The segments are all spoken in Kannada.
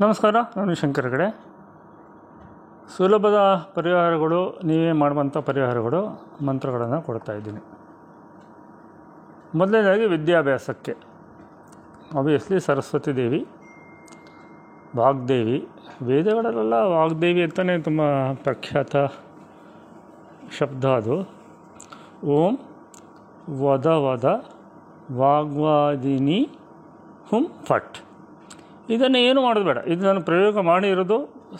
ನಮಸ್ಕಾರ, ನಾನು ಶಂಕರ್ ಹೆಗಡೆ. ಸುಲಭದ ಪರಿಹಾರಗಳು, ನೀವೇ ಮಾಡುವಂಥ ಪರಿಹಾರಗಳು, ಮಂತ್ರಗಳನ್ನು ಕೊಡ್ತಾಯಿದ್ದೀನಿ. ಮೊದಲನೇದಾಗಿ ವಿದ್ಯಾಭ್ಯಾಸಕ್ಕೆ ಆಬ್ವಿಯಸ್ಲಿ ಸರಸ್ವತಿ ದೇವಿ, ವಾಗ್ದೇವಿ. ವೇದಗಳಲ್ಲೆಲ್ಲ ವಾಗ್ದೇವಿ ಅಂತಲೇ ತುಂಬ ಪ್ರಖ್ಯಾತ ಶಬ್ದ ಅದು. ಓಂ ವದ ವದ ವಾಗ್ವಾದಿನಿ ಹುಂ ಫಟ್. ಇದನ್ನು ಏನು ಮಾಡೋದು ಬೇಡ. ಇದು ನಾನು ಪ್ರಯೋಗ ಮಾಡಿರೋದು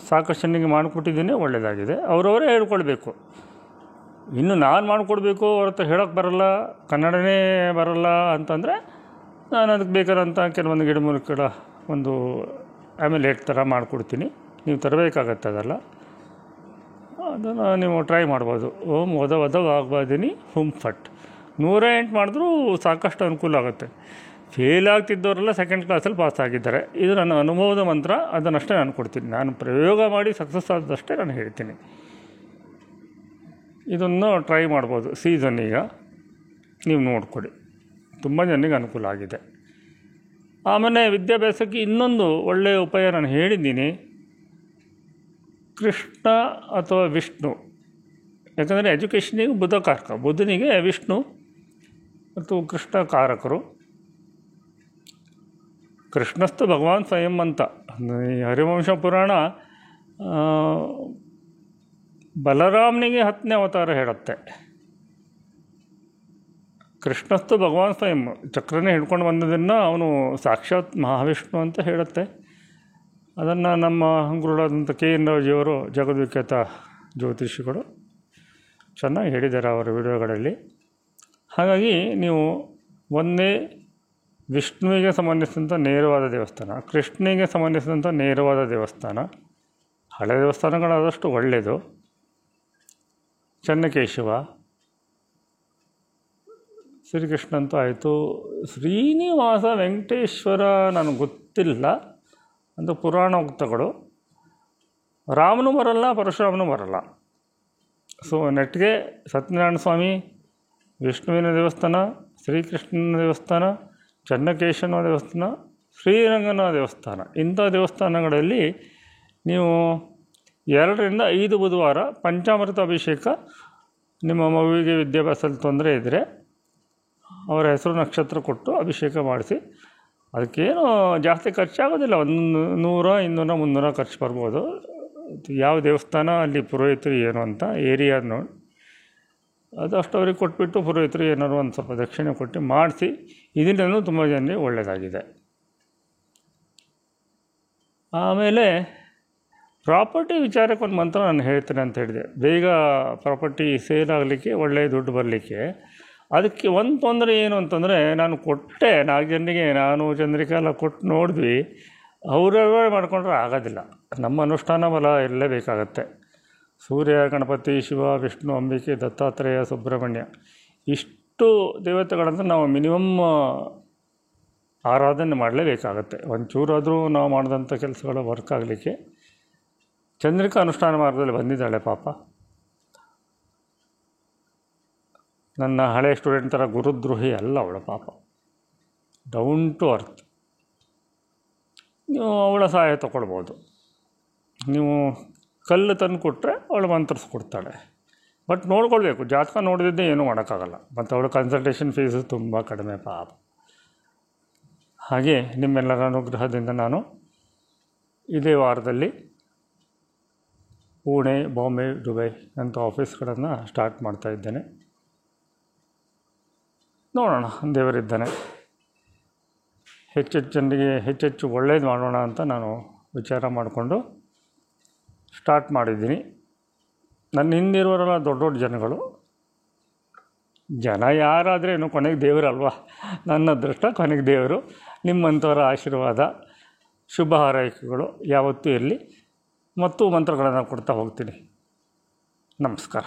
ಸಾಕಷ್ಟು ಜನರಿಗೆ ಮಾಡಿಕೊಟ್ಟಿದ್ದೀನಿ, ಒಳ್ಳೆಯದಾಗಿದೆ. ಅವರವರೇ ಹೇಳ್ಕೊಳ್ಬೇಕು. ಇನ್ನು ನಾನು ಮಾಡಿಕೊಡ್ಬೇಕು, ಅವ್ರ ಹತ್ರ ಹೇಳೋಕ್ಕೆ ಬರೋಲ್ಲ, ಕನ್ನಡನೇ ಬರೋಲ್ಲ ಅಂತಂದರೆ ನಾನು ಅದಕ್ಕೆ ಬೇಕಾದಂಥ ಕೆಲವೊಂದು ಗಿಡಮೂಲಿಕೆಗಳ ಒಂದು ಆಮ್ಯುಲೇಟ್ ಥರ ಮಾಡಿಕೊಡ್ತೀನಿ. ನೀವು ತರಬೇಕಾಗತ್ತೆ ಅದೆಲ್ಲ. ಅದನ್ನು ನೀವು ಟ್ರೈ ಮಾಡ್ಬೋದು. ಓಂ ವದ ವದ ವಾಗ್ವಾದಿನಿ ಹುಂ ಫಟ್ 108 ಮಾಡಿದ್ರೂ ಸಾಕಷ್ಟು ಅನುಕೂಲ ಆಗುತ್ತೆ. ಫೇಲ್ ಆಗ್ತಿದ್ದವರೆಲ್ಲ ಸೆಕೆಂಡ್ ಕ್ಲಾಸಲ್ಲಿ ಪಾಸ್ ಆಗಿದ್ದಾರೆ. ಇದು ನನ್ನ ಅನುಭವದ ಮಂತ್ರ. ಅದನ್ನಷ್ಟೇ ನಾನು ಕೊಡ್ತೀನಿ. ನಾನು ಪ್ರಯೋಗ ಮಾಡಿ ಸಕ್ಸಸ್ ಆದಷ್ಟೇ ನಾನು ಹೇಳ್ತೀನಿ. ಇದನ್ನು ಟ್ರೈ ಮಾಡ್ಬೋದು. ಸೀಸನ್ ಈಗ ನೀವು ನೋಡ್ಕೊಡಿ, ತುಂಬ ಜನರಿಗೆ ಅನುಕೂಲ ಆಗಿದೆ. ಆಮೇಲೆ ವಿದ್ಯಾಭ್ಯಾಸಕ್ಕೆ ಇನ್ನೊಂದು ಒಳ್ಳೆಯ ಉಪಾಯ ನಾನು ಹೇಳಿದ್ದೀನಿ. ಕೃಷ್ಣ ಅಥವಾ ವಿಷ್ಣು, ಯಾಕಂದರೆ ಎಜುಕೇಷನಿಗೆ ಬುಧ ಕಾರಕ, ಬುಧನಿಗೆ ವಿಷ್ಣು ಮತ್ತು ಕೃಷ್ಣ ಕಾರಕರು. ಕೃಷ್ಣಸ್ತು ಭಗವಾನ್ ಸ್ವಯಂ ಅಂತ ಈ ಹರಿವಂಶ ಪುರಾಣ ಬಲರಾಮನಿಗೆ 10ನೇ ಅವತಾರ ಹೇಳುತ್ತೆ. ಕೃಷ್ಣಸ್ತು ಭಗವಾನ್ ಸ್ವಯಂ, ಚಕ್ರನೇ ಹಿಡ್ಕೊಂಡು ಬಂದದನ್ನು ಅವನು ಸಾಕ್ಷಾತ್ ಮಹಾವಿಷ್ಣು ಅಂತ ಹೇಳುತ್ತೆ. ಅದನ್ನು ನಮ್ಮ ಗುರುಳಾದಂಥ KN ರಾವ್ಜಿಯವರು, ಜಗದ್ವಿಖ್ಯಾತ ಜ್ಯೋತಿಷಿಗಳು, ಚೆನ್ನಾಗಿ ಹೇಳಿದ್ದಾರೆ ಅವರ ವಿಡಿಯೋಗಳಲ್ಲಿ. ಹಾಗಾಗಿ ನೀವು ಒಂದೇ ವಿಷ್ಣುವಿಗೆ ಸಂಬಂಧಿಸಿದಂಥ ನೇರವಾದ ದೇವಸ್ಥಾನ, ಕೃಷ್ಣನಿಗೆ ಸಂಬಂಧಿಸಿದಂಥ ನೇರವಾದ ದೇವಸ್ಥಾನ, ಹಳೆಯ ದೇವಸ್ಥಾನಗಳಾದಷ್ಟು ಒಳ್ಳೆಯದು. ಚೆನ್ನಕೇಶವ, ಶ್ರೀಕೃಷ್ಣ ಅಂತೂ ಆಯಿತು. ಶ್ರೀನಿವಾಸ ವೆಂಕಟೇಶ್ವರ ನನಗೆ ಗೊತ್ತಿಲ್ಲ, ಅಂತ ಪುರಾಣೋಕ್ತಗಳು. ರಾಮನೂ ಬರಲ್ಲ, ಪರಶುರಾಮನೂ ಬರಲ್ಲ. ಸೊ ನೆಟ್ಗೆ ಸತ್ಯನಾರಾಯಣ ಸ್ವಾಮಿ, ವಿಷ್ಣುವಿನ ದೇವಸ್ಥಾನ, ಶ್ರೀಕೃಷ್ಣನ ದೇವಸ್ಥಾನ, ಚೆನ್ನಕೇಶವನ ದೇವಸ್ಥಾನ, ಶ್ರೀರಂಗನ ದೇವಸ್ಥಾನ, ಇಂಥ ದೇವಸ್ಥಾನಗಳಲ್ಲಿ ನೀವು 2 ರಿಂದ 5 ಬುಧವಾರ ಪಂಚಾಮೃತ ಅಭಿಷೇಕ. ನಿಮ್ಮ ಮಗುವಿಗೆ ವಿದ್ಯಾಭ್ಯಾಸದಲ್ಲಿ ತೊಂದರೆ ಇದ್ದರೆ ಅವರ ಹೆಸರು ನಕ್ಷತ್ರ ಕೊಟ್ಟು ಅಭಿಷೇಕ ಮಾಡಿಸಿ. ಅದಕ್ಕೇನು ಜಾಸ್ತಿ ಖರ್ಚಾಗೋದಿಲ್ಲ. 100, 200, 300 ಖರ್ಚು ಬರ್ಬೋದು. ಯಾವ ದೇವಸ್ಥಾನ, ಅಲ್ಲಿ ಪುರೋಹಿತರು ಏನು ಅಂತ ಏರಿಯಾ ನೋಡಿ ಅದಷ್ಟು ಅವ್ರಿಗೆ ಕೊಟ್ಬಿಟ್ಟು ಪುರೋಹಿತರು ಏನಾದ್ರು ಒಂದು ಸ್ವಲ್ಪ ದಕ್ಷಿಣೆ ಕೊಟ್ಟು ಮಾಡಿಸಿ. ಇದರಿಂದಲೂ ತುಂಬ ಜನರಿಗೆ ಒಳ್ಳೆಯದಾಗಿದೆ. ಆಮೇಲೆ ಪ್ರಾಪರ್ಟಿ ವಿಚಾರಕ್ಕೆ ಒಂದು ಮಂತ್ರ ನಾನು ಹೇಳ್ತೇನೆ ಅಂತ ಹೇಳಿದೆ. ಬೇಗ ಪ್ರಾಪರ್ಟಿ ಸೇಲ್ ಆಗಲಿಕ್ಕೆ, ಒಳ್ಳೆಯ ದುಡ್ಡು ಬರಲಿಕ್ಕೆ. ಅದಕ್ಕೆ ಒಂದು ತೊಂದರೆ ಏನು ಅಂತಂದರೆ, ನಾನು ಕೊಟ್ಟೆ 4 ಜನರಿಗೆ, ನಾನು ಚಂದ್ರಿಕಾ ಎಲ್ಲ ಕೊಟ್ಟು ನೋಡಿದ್ವಿ. ಅವರವರೇ ಮಾಡ್ಕೊಂಡ್ರೆ ಆಗೋದಿಲ್ಲ. ನಮ್ಮ ಅನುಷ್ಠಾನ ಬಲ ಇರಲೇಬೇಕಾಗತ್ತೆ. ಸೂರ್ಯ, ಗಣಪತಿ, ಶಿವ, ವಿಷ್ಣು, ಅಂಬಿಕೆ, ದತ್ತಾತ್ರೇಯ, ಸುಬ್ರಹ್ಮಣ್ಯ, ಇಷ್ಟು ದೇವತೆಗಳನ್ನು ನಾವು ಮಿನಿಮಮ್ ಆರಾಧನೆ ಮಾಡಲೇಬೇಕಾಗತ್ತೆ. ಒಂಚೂರಾದರೂ ನಾವು ಮಾಡಿದಂಥ ಕೆಲಸಗಳು ವರ್ಕ್ ಆಗಲಿಕ್ಕೆ. ಚಂದ್ರಿಕಾ ಅನುಷ್ಠಾನ ಮಾರ್ಗದಲ್ಲಿ ಬಂದಿದ್ದಾಳೆ ಪಾಪ. ನನ್ನ ಹಳೆಯ ಸ್ಟೂಡೆಂಟ್ ಥರ ಗುರುದ್ರೋಹಿ ಅಲ್ಲ ಅವಳ ಪಾಪ, ಡೌನ್ ಟು ಅರ್ತ್. ನೀವು ಅವಳ ಸಹಾಯ ತಗೊಳ್ಬೋದು. ನೀವು ಕಲ್ಲು ತಂದು ಕೊಟ್ಟರೆ ಅವಳು ಮಂತ್ರಿಸ್ಕೊಡ್ತಾಳೆ. ಬಟ್ ನೋಡ್ಕೊಳ್ಬೇಕು, ಜಾತಕ ನೋಡಿದ್ದೇ ಏನೂ ಮಾಡೋಕ್ಕಾಗಲ್ಲ. ಮತ್ತು ಅವಳ ಕನ್ಸಲ್ಟೇಷನ್ ಫೀಸು ತುಂಬ ಕಡಿಮೆ ಪಾಪ. ಹಾಗೆ ನಿಮ್ಮೆಲ್ಲರ ಅನುಗ್ರಹದಿಂದ ನಾನು ಇದೇ ವಾರದಲ್ಲಿ ಪುಣೆ, ಬಾಂಬೆ, ದುಬೈ ಅಂಥ ಆಫೀಸ್ಗಳನ್ನು ಸ್ಟಾರ್ಟ್ ಮಾಡ್ತಾಯಿದ್ದೇನೆ. ನೋಡೋಣ, ದೇವರಿದ್ದಾನೆ. ಹೆಚ್ಚೆಚ್ಚು ಜನರಿಗೆ ಹೆಚ್ಚೆಚ್ಚು ಒಳ್ಳೇದು ಮಾಡೋಣ ಅಂತ ನಾನು ವಿಚಾರ ಮಾಡಿಕೊಂಡು ಸ್ಟಾರ್ಟ್ ಮಾಡಿದ್ದೀನಿ. ನನ್ನ ಹಿಂದಿರುವರೆಲ್ಲ ದೊಡ್ಡ ದೊಡ್ಡ ಜನಗಳು. ಜನ ಯಾರಾದ್ರೇನು ಕೊನೆಗೆ ದೇವರಲ್ವಾ. ನನ್ನ ಅದೃಷ್ಟ ಕೊನೆಗೆ ದೇವರು. ನಿಮ್ಮಂಥವರ ಆಶೀರ್ವಾದ, ಶುಭ ಹಾರೈಕೆಗಳು ಯಾವತ್ತೂ ಇರಲಿ. ಮತ್ತು ಮಂತ್ರಗಳನ್ನು ಕೊಡ್ತಾ ಹೋಗ್ತೀನಿ. ನಮಸ್ಕಾರ.